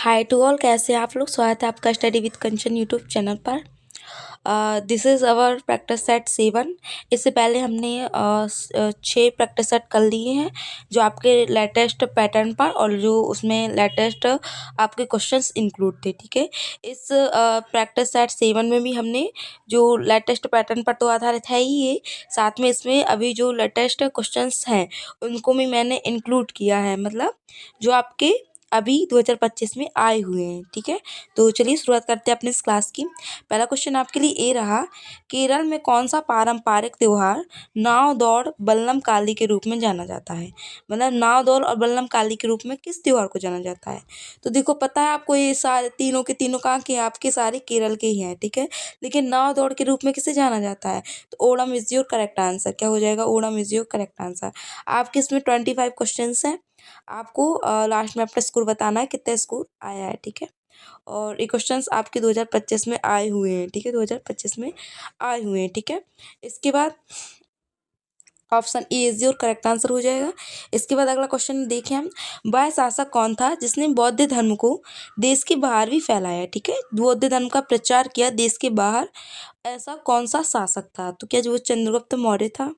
Hi to all, कैसे हैं आप लोग। स्वागत है आपका study with Kanchan YouTube channel पर। This is our practice set 7। इससे पहले हमने 6 प्रैक्टिस सेट कर लिए हैं जो आपके लेटेस्ट पैटर्न पर और जो उसमें लेटेस्ट आपके क्वेश्चंस इंक्लूड थे। ठीक है, इस प्रैक्टिस सेट 7 में भी हमने जो लेटेस्ट पैटर्न पर तो आधारित है ही ये, साथ में इसमें अभी जो लेटेस्ट क्वेश्चंस हैं उनको भी मैंने इंक्लूड किया है, मतलब जो आपके अभी 2025 में आए हुए हैं। ठीक है, तो चलिए शुरुआत करते हैं अपने इस क्लास की। पहला क्वेश्चन आपके लिए ये रहा, केरल में कौन सा पारंपरिक त्योहार नाव दौड़ बल्लम काली के रूप में जाना जाता है। मतलब नाव दौड़ और बल्लम काली के रूप में किस त्योहार को जाना जाता है। तो देखो, पता है आपको, ये सारे तीनों के तीनों कहाँ के हैं, आपके सारे केरल के ही हैं। ठीक है, लेकिन नाव दौड़ के रूप में किसे जाना जाता है, तो Onam is your correct answer. क्या हो जाएगा, Onam is your correct answer. आपके इसमें 25 क्वेश्चन हैं। आपको लास्ट में अपना स्कोर बताना है, कितना स्कोर आया है। ठीक है, और ये क्वेश्चंस आपके 2025 में आए हुए हैं। ठीक है, 2025 में आए हुए हैं। ठीक है, इसके बाद option A is your correct answer हो जाएगा। इसके बाद अगला क्वेश्चन देखें हम, वह शासक कौन था जिसने बौद्ध धर्म को देश के बाहर भी फैलाया। ठीक है, बौद्ध धर्म का प्रचार किया देश के बाहर, ऐसा कौन सा शासक था। तो क्या जो वो चंद्रगुप्त मौर्य था,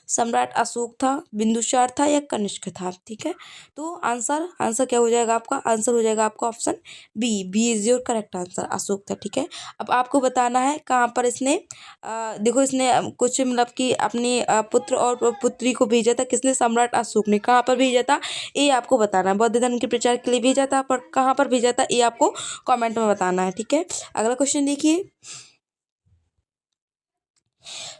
सम्राट अशोक था, बिंदुसार था या कनिष्क था। ठीक है, तो आंसर आंसर क्या हो जाएगा आपका, आंसर हो जाएगा आपका option B is your correct answer, Ashok था। ठीक है, अब आपको बताना है कहाँ पर इसने देखो, इसने कुछ मतलब कि अपने पुत्र और पुत्री को भेजा था। किसने, सम्राट अशोक ने। कहाँ पर भेजा था ये आपको बताना है। बौद्ध धर्म के प्रचार के लिए भेजा था, पर कहाँ पर भेजा था ये आपको कमेंट में बताना है। ठीक है, अगला क्वेश्चन देखिए,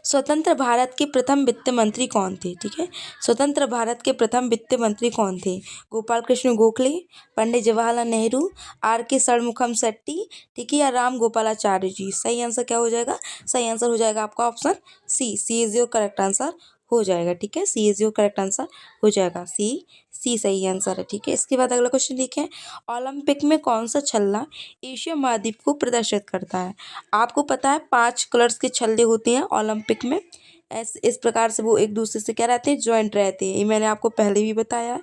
स्वतंत्र भारत के प्रथम वित्त मंत्री कौन थे। ठीक है, स्वतंत्र भारत के प्रथम वित्त मंत्री कौन थे, गोपाल कृष्ण गोखले, पंडित जवाहरलाल नेहरू, आर के षणमुखम शेट्टी, ठीक है, या राम गोपालाचार्य जी। सही आंसर क्या हो जाएगा, सही आंसर हो जाएगा आपका option C is your correct answer हो जाएगा। ठीक है, C is your correct answer हो जाएगा, सी सही आंसर है। ठीक है, इसके बाद अगला क्वेश्चन देखें, ओलंपिक में कौन सा छल्ला एशिया महाद्वीप को प्रदर्शित करता है। आपको पता है 5 कलर्स के छल्ले होते हैं ओलंपिक में। इस प्रकार से वो एक दूसरे से क्या रहते हैं, ज्वाइंट रहते हैं। ये मैंने आपको पहले भी बताया है,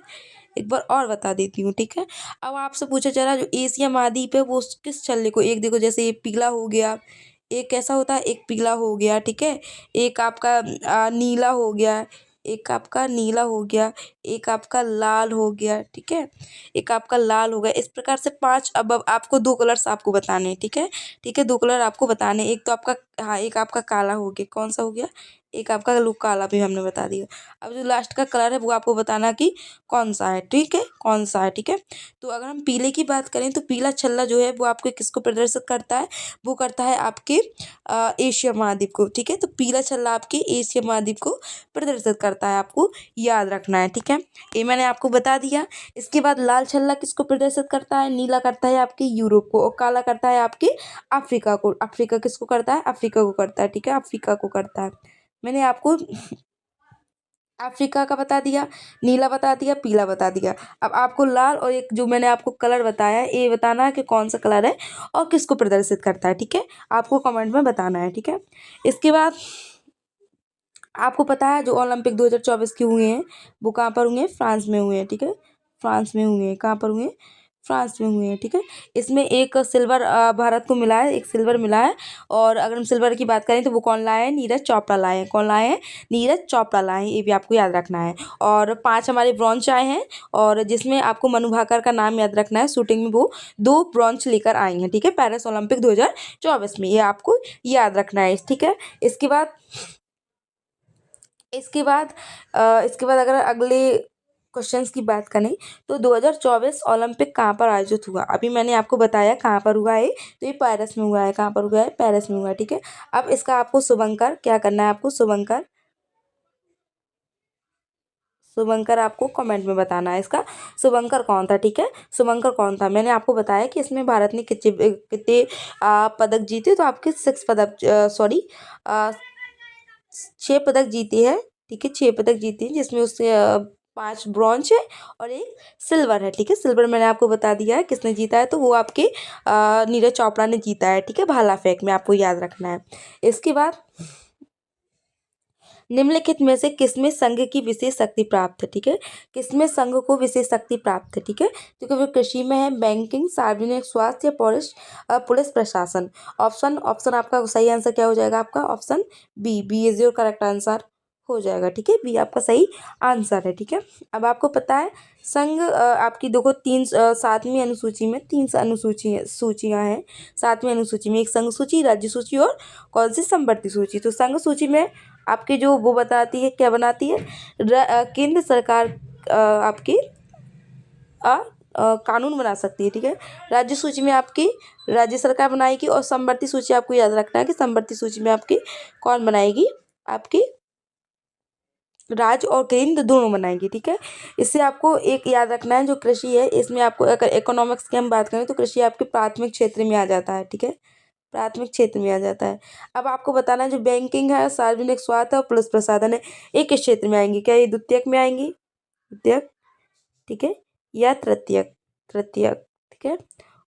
एक बार और बता देती हूँ। ठीक है, अब आपसे पूछा जा रहा जो एशिया महाद्वीप है वो किस छल्ले को, एक देखो जैसे ये पीला हो गया, एक कैसा होता है, एक पीला हो गया। ठीक है, एक आपका नीला हो गया, एक आपका नीला हो गया, एक आपका लाल हो गया। ठीक है, एक आपका लाल हो गया। इस प्रकार से 5, अब आपको 2 कलर्स आपको बताने हैं। ठीक है, ठीक है, 2 कलर आपको बताने हैं। एक तो आपका, हाँ, एक आपका काला हो गया, कौन सा हो गया, एक आपका लुक काला भी हमने बता दिया। अब जो लास्ट का कलर है वो आपको बताना कि कौन सा है। ठीक है, कौन सा है। ठीक है, तो अगर हम पीले की बात करें तो पीला छल्ला जो है वो आपके किसको प्रदर्शित करता है, वो करता है आपके एशिया महाद्वीप को। ठीक है, तो पीला छल्ला आपके एशिया महाद्वीप को प्रदर्शित करता है, आपको याद रखना है। ठीक है, ये मैंने आपको बता दिया। इसके बाद लाल छल्ला किसको प्रदर्शित करता है, नीला करता है आपके यूरोप को, और काला करता है आपके अफ्रीका को। अफ्रीका किसको करता है, अफ्रीका को करता है। ठीक है, अफ्रीका को करता है। मैंने आपको अफ्रीका का बता दिया, नीला बता दिया, पीला बता दिया। अब आपको लाल और एक जो मैंने आपको कलर बताया है ये बताना है कि कौन सा कलर है और किसको प्रदर्शित करता है। ठीक है, आपको कमेंट में बताना है। ठीक है, इसके बाद आपको पता है जो ओलंपिक 2024 के हुए हैं वो कहाँ पर हुए हैं, फ्रांस में हुए हैं। ठीक है, फ्रांस में हुए हैं। कहाँ पर हुए हैं, फ्रांस में हुए हैं। ठीक है, इसमें एक सिल्वर भारत को मिला है, एक सिल्वर मिला है। और अगर हम सिल्वर की बात करें तो वो कौन लाए हैं, नीरज चोपड़ा लाए हैं। कौन लाए हैं, नीरज चोपड़ा लाए हैं, ये भी आपको याद रखना है। और 5 हमारे ब्रॉन्ज आए हैं, और जिसमें आपको मनु भाकर का नाम याद रखना है। शूटिंग में वो 2 ब्रॉन्ज लेकर आई हैं। ठीक है, पेरिस ओलंपिक 2024 में, ये आपको याद रखना है। ठीक है, इसके बाद अगर अगले क्वेश्चंस की बात करें तो 2024 ओलंपिक कहाँ पर आयोजित हुआ। अभी मैंने आपको बताया कहाँ पर हुआ है, तो ये पेरिस में हुआ है। कहाँ पर हुआ है, पेरिस में हुआ है। ठीक है, अब इसका आपको शुभंकर क्या करना है, आपको शुभंकर शुभंकर आपको कमेंट में बताना है इसका शुभंकर कौन था। ठीक है, शुभंकर कौन था, मैंने आपको बताया कि इसमें भारत ने कितने कितने पदक जीते, तो आपके 6 पदक, सॉरी 6 पदक जीते हैं। ठीक है, 6 पदक जीते हैं, जिसमें उससे 5 ब्रॉन्ज है और एक सिल्वर है। ठीक है, सिल्वर मैंने आपको बता दिया है किसने जीता है, तो वो आपके नीरज चोपड़ा ने जीता है। ठीक है, भाला फेंक में आपको याद रखना है। इसके बाद निम्नलिखित में से किसमें संघ की विशेष शक्ति प्राप्त है, ठीक है, किसमें संघ को विशेष शक्ति प्राप्त है, ठीक है, क्योंकि वो कृषि में है, बैंकिंग, सार्वजनिक स्वास्थ्य या पुलिस पुलिस प्रशासन। ऑप्शन ऑप्शन आपका सही आंसर क्या हो जाएगा, आपका option B is your correct answer हो जाएगा, ठीक है, बी आपका सही आंसर है, ठीक है। अब आपको पता है संघ आपकी देखो सातवीं अनुसूची में तीन सूचियां हैं। सातवीं अनुसूची में एक संघ सूची, राज्य सूची और कौन सी संवर्ती सूची। तो संघ सूची में आपकी जो वो बताती है, क्या बनाती है, केंद्र सरकार आपकी कानून बना सकती है, ठीक है। राज्य सूची में आपकी राज्य सरकार बनाएगी और संवर्ती सूची आपको याद रखना है कि संवर्ती सूची में आपकी कौन बनाएगी, आपकी राज्य और केंद्र दोनों बनाएंगे, ठीक है। इससे आपको एक याद रखना है, जो कृषि है इसमें आपको अगर इकोनॉमिक्स की हम बात करें तो कृषि आपके प्राथमिक क्षेत्र में आ जाता है, ठीक है, प्राथमिक क्षेत्र में आ जाता है। अब आपको बताना है जो बैंकिंग है, सार्वजनिक स्वास्थ्य और पुलिस प्रशासन है, एक किस क्षेत्र में आएंगी, क्या ये द्वितीयक में आएंगी, द्वितीयक, ठीक है, या तृतीयक, तृतीयक, ठीक है।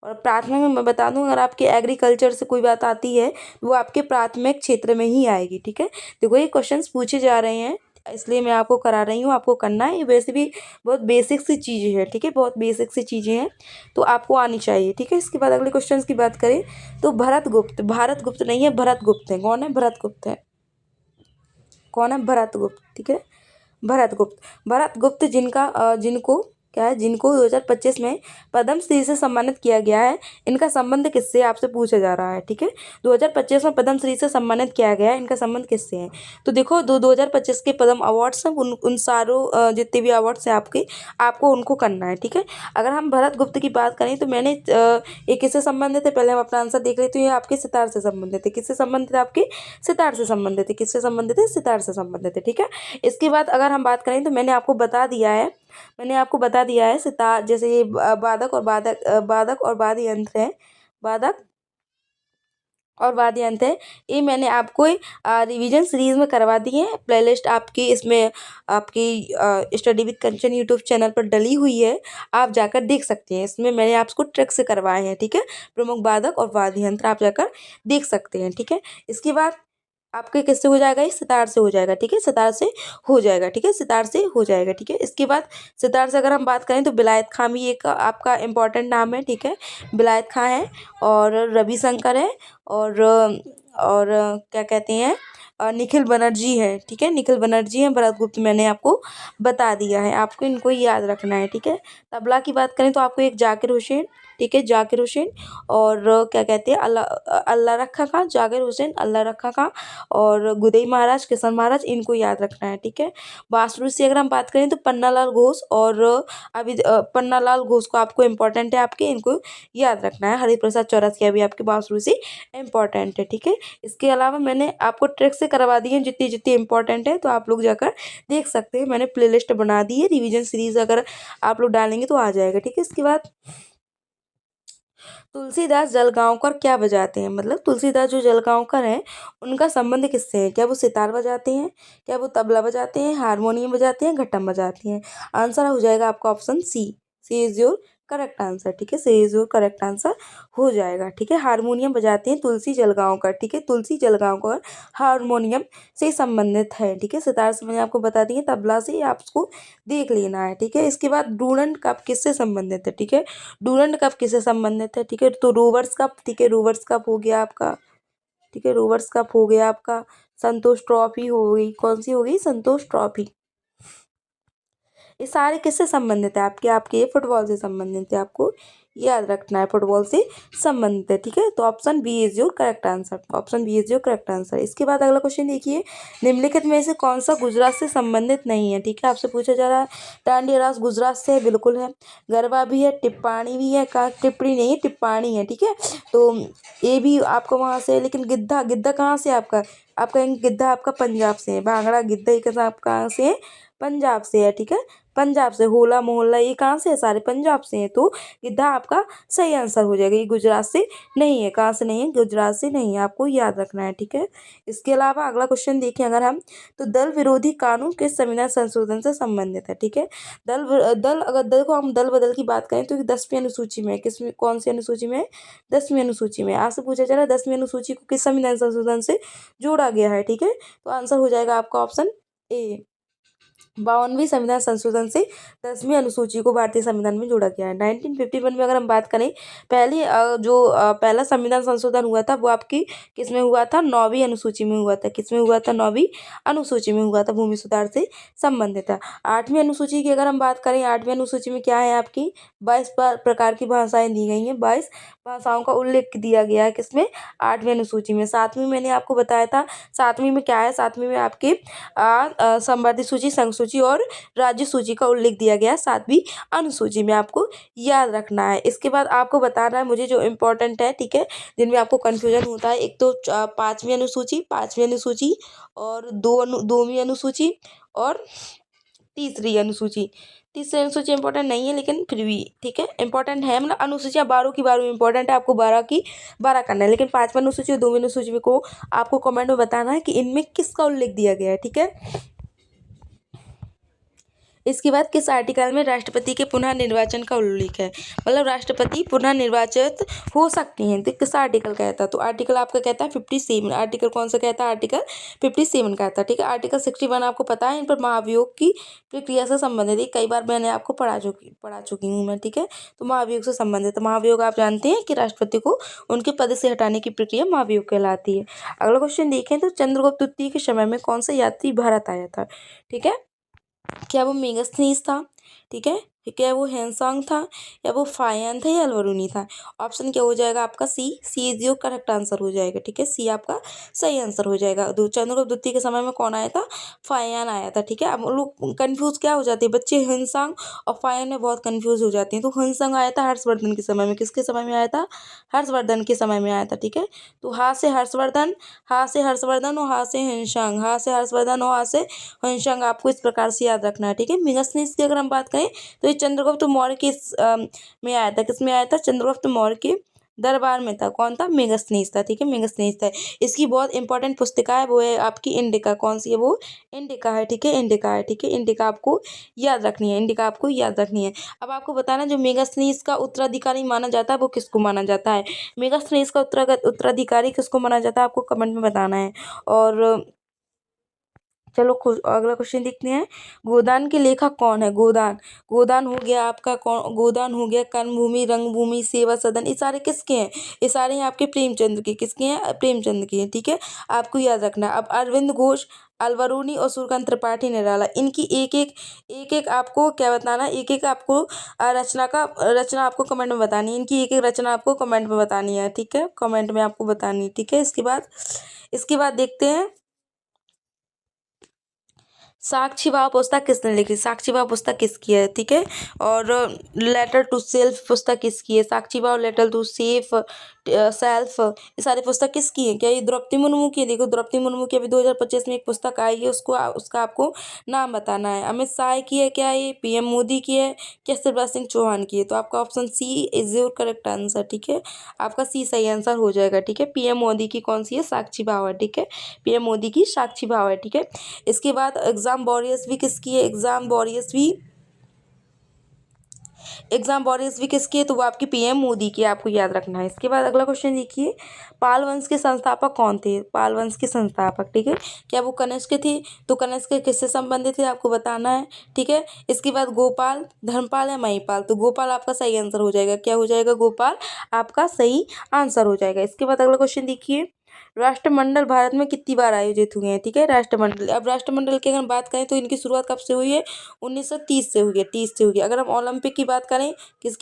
और प्राथमिक में मैं बता दूं, अगर आपके एग्रीकल्चर से कोई बात आती है वो आपके प्राथमिक क्षेत्र में ही आएगी, ठीक है। देखो ये क्वेश्चंस पूछे जा रहे हैं इसलिए मैं आपको करा रही हूँ, आपको करना है, ये वैसे भी बहुत बेसिक सी चीज़ें हैं, ठीक है, बहुत बेसिक सी चीज़ें हैं तो आपको आनी चाहिए, ठीक है। इसके बाद अगले क्वेश्चन की बात करें तो भरत गुप्त, भारत गुप्त नहीं है, भरत गुप्त है, कौन है, भरत गुप्त है, कौन है, भरत गुप्त, ठीक है, भरत गुप्त। भरत गुप्त जिनका जिनको क्या है, जिनको 2025 में पद्म श्री से सम्मानित किया गया है, इनका संबंध किससे आपसे पूछा जा रहा है, ठीक है। 2025 में पद्म श्री से सम्मानित किया गया है, इनका संबंध किससे है। तो देखो 2025 के पद्म अवार्ड्स हैं, उन सारों जितने भी अवार्ड्स हैं आपके, आपको उनको करना है, ठीक है। अगर हम भरत गुप्त की बात करें तो मैंने ये किससे संबंधित है, पहले हम अपना आंसर देख लेते हैं। ये आपके सितार से संबंधित है, किससे संबंधित है, आपके सितार से संबंधित है, किससे संबंधित है, सितार से संबंधित है, ठीक है। इसके बाद अगर हम बात करें तो मैंने आपको बता दिया है, सितार, जैसे ये बाधक और वाद्य यंत्र है, बाधक और वाद्य यंत्र है, ये मैंने आपको रिवीजन सीरीज में करवा दी है। प्लेलिस्ट आपकी इसमें आपकी study with Kanchan YouTube channel पर डली हुई है, आप जाकर देख सकते हैं। इसमें मैंने आपको ट्रिक से करवाए हैं, ठीक है, प्रमुख बाधक और वाद्य यंत्र आप जाकर देख सकते हैं, ठीक है। इसके बाद आपके किससे हो जाएगा, ये सितार से हो जाएगा, ठीक है, सितार से हो जाएगा, ठीक है, सितार से हो जाएगा, ठीक है। इसके बाद सितार से अगर हम बात करें तो विलायत खां भी एक आपका इम्पोर्टेंट नाम है, ठीक है, विलायत खां है और रविशंकर है और क्या कहते हैं निखिल बनर्जी है, ठीक है, निखिल बनर्जी है। भरत गुप्त मैंने आपको बता दिया है, आपको इनको याद रखना है, ठीक है। तबला की बात करें तो आपको एक जाकिर हुसैन, ठीक है, जाकिर हुसैन और क्या कहते हैं अल्लाह रखा खां, जाकिर हुसैन, अल्लाह रखा खां और गुदई महाराज, किशन महाराज, इनको याद रखना है, ठीक है। बांसुरी से अगर हम बात करें तो पन्नालाल घोष और पन्नालाल घोष को आपको इम्पोर्टेंट है, आपके इनको याद रखना है। हरिप्रसाद चौरसिया भी आपके बांसुरी से इम्पोर्टेंट है, ठीक है। इसके अलावा मैंने आपको ट्रिक से करवा दी है जितनी जितनी इंपॉर्टेंट है, तो आप लोग जाकर देख सकते हैं। मैंने प्लेलिस्ट बना दी है, रिवीजन सीरीज अगर आप लोग डालेंगे तो आ जाएगा, ठीक है। इसके बाद तुलसीदास जलगांवकर क्या बजाते हैं, मतलब तुलसीदास जो जलगांवकर हैं उनका संबंध किससे है, क्या वो सितार बजाते हैं, क्या वो तबला बजाते हैं, हारमोनियम बजाते हैं, घटम बजाते हैं। आंसर हो जाएगा आपका option C is your correct answer, ठीक है, C is your correct answer हो जाएगा, ठीक है। हारमोनियम बजाते हैं तुलसी जलगांवकर, ठीक है, तुलसी जलगांवकर हारमोनियम से संबंधित है, ठीक है। सितार से मैंने आपको बता दी है, तबला से आप उसको देख लेना है, ठीक है। इसके बाद डूरंड कप किससे संबंधित है, ठीक है, डूरंड कप किससे संबंधित है, ठीक है, तो रोवर्स कप, ठीक है, रोवर्स कप हो गया आपका, ठीक है, रोवर्स कप हो गया आपका। संतोष ट्रॉफी हो गई, कौन सी हो गई, संतोष ट्रॉफी। ये सारे किससे संबंधित है, आपके आपके ये फुटबॉल से संबंधित है, आपको याद रखना है, फुटबॉल से संबंधित है, ठीक है। तो option B is your correct answer, option B is your correct answer. इसके बाद अगला क्वेश्चन देखिए, निम्नलिखित में से कौन सा गुजरात से संबंधित नहीं है, ठीक है, आपसे पूछा जा रहा है। डांडिया रास गुजरात से बिल्कुल है, गरबा भी है, टिप्पाणी भी है, का टिप्पणी नहीं है, टिप्पाणी है, ठीक है। तो ये भी आपको वहाँ से है, लेकिन गिद्धा, गिद्धा कहाँ से आपका, आपका गिद्धा आपका पंजाब से है, भांगड़ा गिद्धा कहाँ से है, पंजाब से है, ठीक है, पंजाब से। होला मोहल्ला ये कहाँ से है, सारे पंजाब से हैं। तो गिद्धा आपका सही आंसर हो जाएगा। ये गुजरात से नहीं है। कहाँ से नहीं है, गुजरात से नहीं है, आपको याद रखना है, ठीक है। इसके अलावा अगला क्वेश्चन देखें अगर हम, तो दल विरोधी कानून किस संविधान संशोधन से संबंधित है, ठीक है। दल अगर दल को हम दल बदल की बात करें तो 10वीं अनुसूची में, किसमें, कौन सी अनुसूची में, 10वीं अनुसूची में। आपसे पूछा जा रहा है 10वीं अनुसूची को किस संविधान संशोधन से जोड़ा गया है, ठीक है। तो आंसर हो जाएगा आपका ऑप्शन ए, 52वीं संविधान संशोधन से 10वीं अनुसूची को भारतीय संविधान में जोड़ा गया है। 1951 में अगर हम बात करें, पहला संविधान संशोधन हुआ था वो आपकी किसमें हुआ था, 9वीं अनुसूची में हुआ था। किसमें हुआ था, 9वीं अनुसूची में हुआ था, भूमि सुधार से संबंधित था। 8वीं अनुसूची की अगर हम बात करें, 8वीं अनुसूची में क्या है आपकी, 22 प्रकार की भाषाएं दी गई हैं, 22 भाषाओं का उल्लेख दिया गया है किसमें, 8वीं अनुसूची में। 7वीं मैंने आपको बताया था, 7वीं में क्या है, 7वीं में आपकी संवर्धित सूची, संघ सूची और राज्य सूची का उल्लेख दिया गया 7वीं अनुसूची में, आपको याद रखना है। इसके बाद आपको बताना है मुझे जो इम्पोर्टेंट है, ठीक है, जिनमें आपको कन्फ्यूजन होता है। एक तो 5वीं अनुसूची और 2वीं अनुसूची और तीसरी अनुसूची इंपॉर्टेंट नहीं है लेकिन फिर भी ठीक है, इंपॉर्टेंट है। मतलब अनुसूचियाँ 12 की 12 इंपॉर्टेंट है, आपको 12 की 12 करना है। लेकिन 5वीं अनुसूची और 2वीं अनुसूची को आपको कमेंट में बताना है कि इनमें किसका उल्लेख दिया गया है, ठीक है। इसके बाद किस आर्टिकल में राष्ट्रपति के पुनः निर्वाचन का उल्लेख है, मतलब राष्ट्रपति पुनः निर्वाचित हो सकती हैं, तो किस आर्टिकल कहता है, तो आर्टिकल आपका कहता है 57। आर्टिकल कौन सा कहता है, आर्टिकल 57 कहता है, ठीक है। आर्टिकल 61 आपको पता है, इन पर महाभियोग की प्रक्रिया से संबंधित है, कई बार मैंने आपको पढ़ा चुकी हूँ मैं, ठीक है। तो महाभियोग से संबंधित, महाभियोग आप जानते हैं कि राष्ट्रपति को उनके पद से हटाने की प्रक्रिया महाभियोग कहलाती है। अगला क्वेश्चन देखें तो चंद्रगुप्त द्वितीय के समय में कौन सा यात्री भारत आया था, ठीक है। क्या वो मेगास्थनीज था, ठीक है, क्या वो हेनसांग था, या वो फायान था, या अल्बरूनी था। ऑप्शन क्या हो जाएगा आपका, सी इज योर करेक्ट आंसर हो जाएगा, ठीक है। सी आपका सही आंसर हो जाएगा। चंद्रगुप्त द्वितीय के समय में कौन आया था, फायान आया था, ठीक है। अब लोग कंफ्यूज क्या हो जाते हैं बच्चे, हेनसांग और फायान में बहुत कंफ्यूज हो जाते हैं। तो हेनसांग आया था हर्षवर्धन के समय में, किसके समय में आया था, हर्षवर्धन के समय में आया था, ठीक है। तो हा से हर्षवर्धन, और हा से हेनसांग, हा से हंशंग आपको इस प्रकार से याद रखना है, ठीक है। मेगास्थनीज की अगर हम बात करें तो ये चंद्रगुप्त मौर्य के में आया था, किसमें आया था, चंद्रगुप्त मौर्य के दरबार में था। कौन था, मेगास्थनीज था, ठीक है, मेगास्थनीज था। इसकी बहुत इंपॉर्टेंट पुस्तिका है, वो है आपकी इंडिका। कौन सी है वो, इंडिका है, ठीक है, इंडिका है, ठीक है। इंडिका आपको याद रखनी है, इंडिका आपको याद रखनी है। अब आपको बताना, जो मेगास्थनीज का उत्तराधिकारी माना जाता है वो किसको माना जाता है, मेगास्थनीज का उत्तराधिकारी किसको माना जाता है, आपको कमेंट में बताना है। और चलो अगला क्वेश्चन देखते हैं, गोदान के लेखक कौन है, गोदान, गोदान हो गया आपका कौन, गोदान हो गया कर्मभूमि, रंगभूमि, सेवा सदन, ये सारे किसके हैं, ये सारे हैं आपके प्रेमचंद के, किसके हैं, प्रेमचंद के हैं, ठीक है। आपको याद रखना। अब अरविंद घोष, अलबरूनी और सूर्यकांत त्रिपाठी निराला, इनकी एक एक आपको क्या बताना, एक एक आपको रचना आपको कमेंट में बतानी है। इनकी एक एक रचना आपको कमेंट में बतानी है, ठीक है, कमेंट में आपको बतानी है, ठीक है। इसके बाद देखते हैं, साक्षी भाव पुस्तक किसने लिखी, साक्षी भाव पुस्तक किसकी है, ठीक है। और लेटर टू सेल्फ पुस्तक किसकी है, साक्षी भाव, लेटर टू सेल्फ, ये सारी पुस्तक किसकी है, क्या ये द्रौपदी मुर्मू की है। देखो द्रौपदी मुर्मू की अभी 2025 में एक पुस्तक आई है, उसका आपको नाम बताना है। अमित शाह की है क्या, ये पीएम मोदी की है, क्या शिवराज सिंह चौहान की है। तो आपका option C is your correct answer, ठीक है, आपका सी सही आंसर हो जाएगा, ठीक है। पीएम मोदी की कौन सी है, साक्षी भाव है, ठीक है, पीएम मोदी की साक्षी भाव है, ठीक है। इसके बाद एग्जाम वॉरियर्स भी किसकी है, एग्जाम वॉरियर्स भी किसकी है, तो वो आपकी पीएम मोदी की, आपको याद रखना है। इसके बाद अगला क्वेश्चन देखिए, पाल वंश के संस्थापक कौन थे, पाल वंश के संस्थापक, ठीक है, क्या वो कनिष्क थे, तो कनिष्क किससे संबंधित थे, आपको बताना है, ठीक है। इसके बाद गोपाल, धर्मपाल या महिपाल, तो गोपाल आपका सही आंसर हो जाएगा, क्या हो जाएगा, गोपाल आपका सही आंसर हो जाएगा। इसके बाद अगला क्वेश्चन देखिए, राष्ट्रमंडल भारत में कितनी बार आयोजित हुए हैं, ठीक है, राष्ट्रमंडल। अब राष्ट्रमंडल की अगर बात करें तो इनकी शुरुआत कब से हुई है, 1930 से हुई है, 30 से हुई है। अगर हम ओलंपिक की बात करें,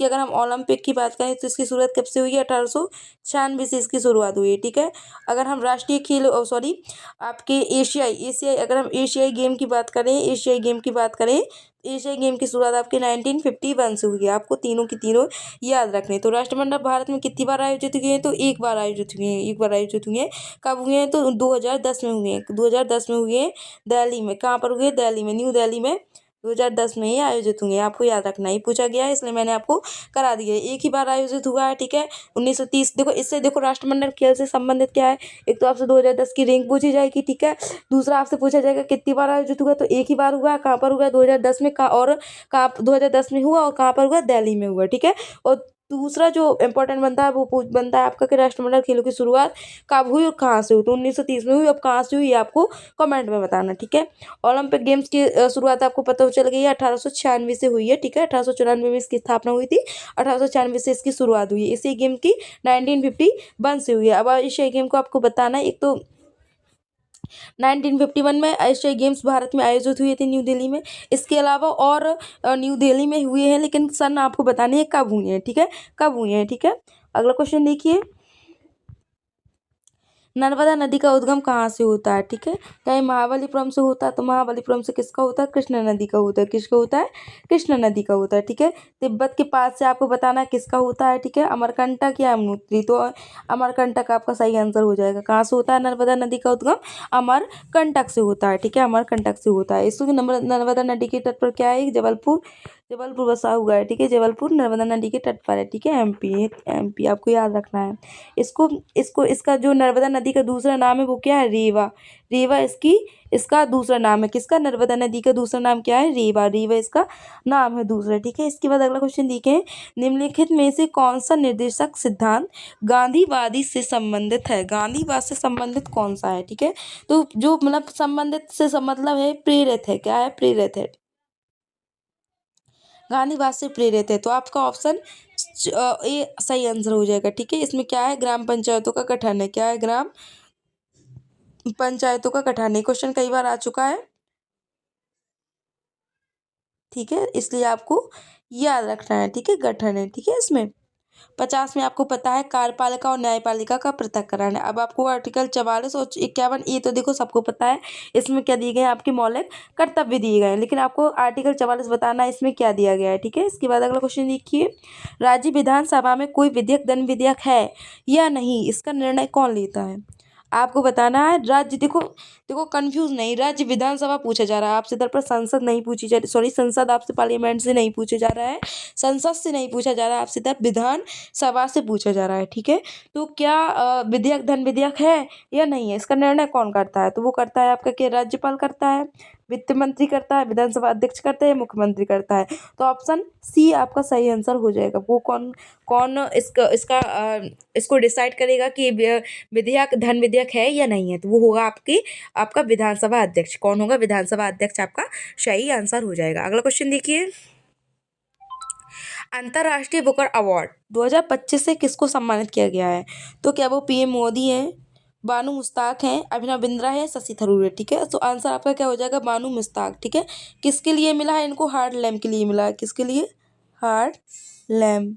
अगर हम ओलंपिक की बात करें तो इसकी शुरुआत कब से हुई है, 1896 से इसकी शुरुआत हुई है, ठीक है। अगर हम राष्ट्रीय खेल सॉरी आपके एशियाई अगर हम एशियाई गेम की बात करें, एशियाई गेम की शुरुआत आपके 1951 से हुई है। आपको तीनों की तीनों याद रखने। तो राष्ट्रमंडल भारत में कितनी बार आयोजित हुए हैं, तो एक बार आयोजित हुए हैं। कब हुए हैं, तो 2010 में हुए हैं, 2010 में हुए हैं, दिल्ली में। कहाँ पर हुए, दिल्ली में, न्यू दिल्ली में 2010 में ही आयोजित हुए हैं, आपको याद रखना है, ये पूछा गया है इसलिए मैंने आपको करा दिया है। एक ही बार आयोजित हुआ है, ठीक है, 1930। देखो इससे, देखो राष्ट्रमंडल खेल से संबंधित क्या है, एक तो आपसे 2010 की रैंक पूछी जाएगी, ठीक है। दूसरा आपसे पूछा जाएगा कितनी बार आयोजित हुआ, तो एक ही बार हुआ, कहाँ पर हुआ, 2010 में, कहाँ, और कहाँ 2010 में हुआ और कहाँ पर हुआ, दिल्ली में हुआ, ठीक है। और दूसरा जो इम्पोर्टेंट बनता है वो बनता है आपका कि राष्ट्रमंडल खेलों की शुरुआत कब हुई और कहाँ से हुई, तो 1930 में हुई। अब कहाँ से हुई ये आपको कमेंट में बताना, ठीक है। ओलंपिक गेम्स की शुरुआत आपको पता चल गई है, 1896 से हुई है, ठीक है। 1894 में इसकी स्थापना हुई थी, 1896 से इसकी शुरुआत हुई है। इसी गेम की 1951 से हुई है। अब एशियाई गेम को आपको बताना है, एक तो 1951 में एशियाई गेम्स भारत में आयोजित हुए थे न्यू दिल्ली में। इसके अलावा और न्यू दिल्ली में हुए हैं, लेकिन सन आपको बतानी है कब हुए हैं, ठीक है, कब हुए हैं, ठीक है। अगला क्वेश्चन देखिए, नर्मदा नदी का उद्गम कहाँ से होता है, ठीक है। कहीं महाबलीपुरम से होता है, तो महाबलीपुरम से किसका होता है, कृष्णा नदी का होता है, किसका होता है, कृष्णा नदी का होता है, ठीक है। तिब्बत के पास से आपको बताना है किसका होता है, ठीक है, अमरकंटक या यमुनोत्री, तो अमरकंटक आपका सही आंसर हो जाएगा। कहाँ से होता है नर्मदा नदी का उद्गम, अमरकंटक से होता है, ठीक है, अमरकंटक से होता है। इसको नर्मदा नदी के तट पर क्या है, जबलपुर, जबलपुर बसा हुआ है, ठीक है, जबलपुर नर्मदा नदी के तट पर है, ठीक है, एमपी, एमपी आपको याद रखना है। इसको इसको इसका जो नर्मदा नदी का दूसरा नाम है वो क्या है, रेवा, रेवा इसकी, इसका दूसरा नाम है, किसका, नर्मदा नदी का दूसरा नाम क्या है, रेवा, रेवा इसका नाम है दूसरा, ठीक है। इसके बाद अगला क्वेश्चन देखें, निम्नलिखित में से कौन सा निर्देशक सिद्धांत गांधीवादी से संबंधित है, गांधीवाद से संबंधित कौन सा है, ठीक है। तो जो मतलब संबंधित से मतलब है, प्रेरित है, क्या है, प्रेरित है, गांधीवाद से प्रेरित है, तो आपका ऑप्शन ये सही आंसर हो जाएगा, ठीक है। इसमें क्या है, ग्राम पंचायतों का गठन है, क्या है, ग्राम पंचायतों का गठन है। क्वेश्चन कई बार आ चुका है, ठीक है, इसलिए आपको याद रखना है, ठीक है, गठन है, ठीक है। इसमें 50 में आपको पता है कार्यपालिका और न्यायपालिका का पृथक्करण है। अब आपको आर्टिकल 44 और 51, ये तो देखो सबको पता है, इसमें क्या दिए गए हैं, आपके मौलिक कर्तव्य दिए गए हैं, लेकिन आपको आर्टिकल 44 बताना है इसमें क्या दिया गया है, ठीक है। इसके बाद अगला क्वेश्चन देखिए, राज्य विधानसभा में कोई विधेयक धन विधेयक है या नहीं, इसका निर्णय कौन लेता है, आपको बताना है। राज्य, देखो देखो कंफ्यूज नहीं, राज्य विधानसभा पूछा जा रहा है आपसे, इधर पर संसद नहीं पूछी जा रही, सॉरी, संसद आपसे पार्लियामेंट से नहीं पूछा जा रहा है, संसद से नहीं पूछा जा रहा है आपसे, इधर विधान सभा से पूछा जा रहा है, ठीक है। तो क्या विधेयक धन विधेयक है या नहीं है, इसका निर्णय कौन करता है, तो वो करता है आपका क्या, राज्यपाल करता है, वित्त मंत्री करता है, विधानसभा अध्यक्ष करता है, मुख्यमंत्री करता है। तो ऑप्शन सी आपका सही आंसर हो जाएगा। वो कौन कौन इसको डिसाइड करेगा कि विधेयक धन विधेयक है या नहीं है, तो वो होगा आपका विधानसभा अध्यक्ष। कौन होगा, विधानसभा अध्यक्ष आपका सही आंसर हो जाएगा। अगला क्वेश्चन देखिए, अंतर्राष्ट्रीय बुकर अवार्ड 2025 से किसको सम्मानित किया गया है, तो क्या वो पीएम मोदी हैं, बानू मुश्ताक हैं, अभिनव बिंद्रा है, शशि थरूर है, ठीक है। तो आंसर आपका क्या हो जाएगा, बानू मुश्ताक, ठीक है। किसके लिए मिला है इनको, हार्ड लैम्प के लिए मिला है, किसके लिए, हार्ड लैम्प,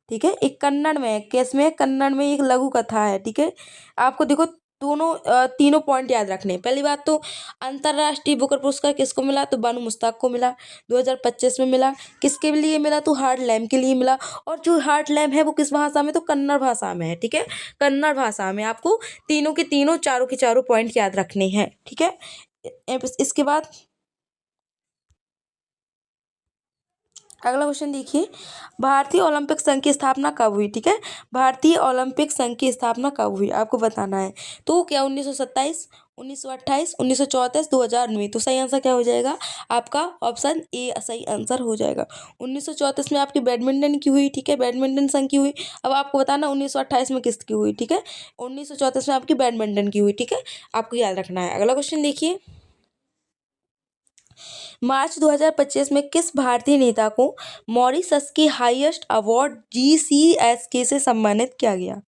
ठीक है। एक कन्नड़ में है, केस में कन्नड़ में एक लघु कथा है, ठीक है। आपको देखो दोनों तीनों पॉइंट याद रखने हैं। पहली बात तो अंतर्राष्ट्रीय बुकर पुरस्कार किसको मिला, तो बानू मुश्ताक को मिला, 2025 में मिला। किसके लिए मिला, तो हार्ड लैम्प के लिए मिला। और जो हार्ड लैम्प है वो किस भाषा में, तो कन्नड़ भाषा में है, ठीक है, कन्नड़ भाषा में। आपको तीनों के तीनों, चारों के चारों पॉइंट याद रखने हैं, ठीक है। इसके बाद अगला क्वेश्चन देखिए, भारतीय ओलंपिक संघ की स्थापना कब हुई, ठीक है, भारतीय ओलंपिक संघ की स्थापना कब हुई आपको बताना है। तो क्या 1927, 1928, 1934, 2009, तो सही आंसर क्या हो जाएगा, आपका ऑप्शन ए सही आंसर हो जाएगा। 1934 में आपकी बैडमिंटन की हुई, ठीक है, बैडमिंटन संघ की हुई। अब आपको बताना 1928 में किसकी हुई, ठीक है, 1934 में आपकी बैडमिंटन की हुई, ठीक है, आपको याद रखना है। अगला क्वेश्चन देखिए, मार्च 2025 में किस भारतीय नेता को मॉरिशस की हाईएस्ट अवार्ड जीसीएसके से सम्मानित किया गया,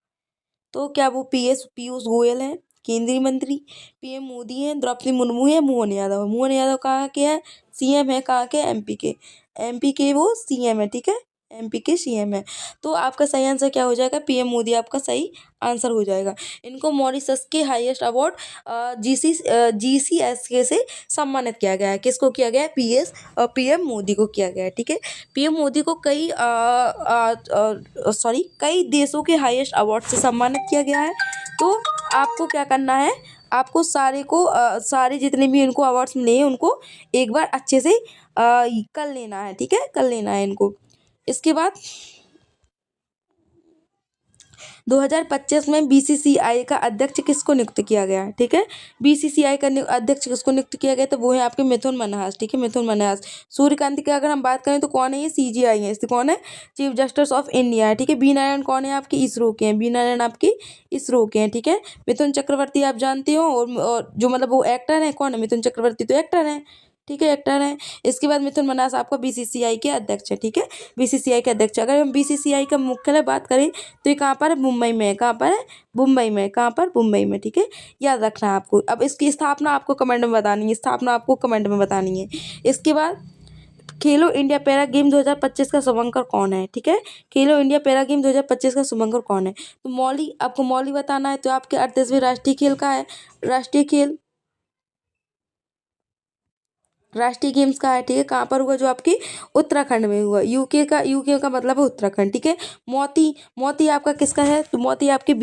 तो क्या वो पीयूष गोयल हैं, केंद्रीय मंत्री, पीएम मोदी हैं, द्रौपदी मुर्मू है, मोहन यादव है। मोहन यादव कहाँ के हैं, सीएम है, कहाँ के, एमपी के, एमपी के वो सीएम है, ठीक है, एमपी के सीएम है। तो आपका सही आंसर क्या हो जाएगा, पीएम मोदी आपका सही आंसर हो जाएगा। इनको मॉरिशस के हाईएस्ट अवार्ड जीसीएसके से सम्मानित किया गया है। किसको किया गया है, पीएम मोदी को किया गया है, ठीक है। पीएम मोदी को कई देशों के हाईएस्ट अवार्ड से सम्मानित किया गया है। तो आपको क्या करना है, आपको सारे जितने भी इनको अवार्ड्स मिले हैं उनको एक बार अच्छे से कर लेना है, ठीक है, कर लेना है इनको। इसके बाद 2025 में बीसीसीआई का अध्यक्ष किसको नियुक्त किया गया है, ठीक है। बीसीसीआई का अध्यक्ष किसको नियुक्त किया गया, तो वो है आपके मिथुन मनहास, ठीक है, मिथुन मनहास। सूर्यकांत की अगर हम बात करें तो कौन है, ये सीजीआई है, इससे कौन है, चीफ जस्टिस ऑफ इंडिया है, ठीक है। बी नारायण कौन है, आपके इसरो के हैं, बी नारायण आपकी इसरो के हैं, ठीक है। मिथुन चक्रवर्ती आप जानते हो, और जो मतलब वो एक्टर है, कौन है, मिथुन चक्रवर्ती तो एक्टर है, ठीक है, एक्टर है। इसके बाद मिथुन मनहास आपका बीसीसीआई के अध्यक्ष है, ठीक है, बीसीसीआई के अध्यक्ष। अगर हम बीसीसीआई का मुख्यालय बात करें तो ये कहाँ पर है, मुंबई में है, कहाँ पर है, मुंबई में, कहाँ पर, मुंबई में, ठीक है, याद रखना है आपको। अब इसकी स्थापना आपको कमेंट में बतानी है, स्थापना आपको कमेंट में बतानी है। इसके बाद खेलो इंडिया पैरा गेम 2025 का शुभंकर कौन है, ठीक है। खेलो इंडिया पैरा गेम 2025 का शुभंकर कौन है, तो मौली, आपको मौली बताना है। तो आपके 38वें राष्ट्रीय खेल का है, राष्ट्रीय गेम्स का है, ठीक है। कहाँ पर हुआ, जो आपकी उत्तराखंड में हुआ। यूके का मतलब है उत्तराखंड, ठीक है। मोती, मोती आपका किसका है, तो मोती आपके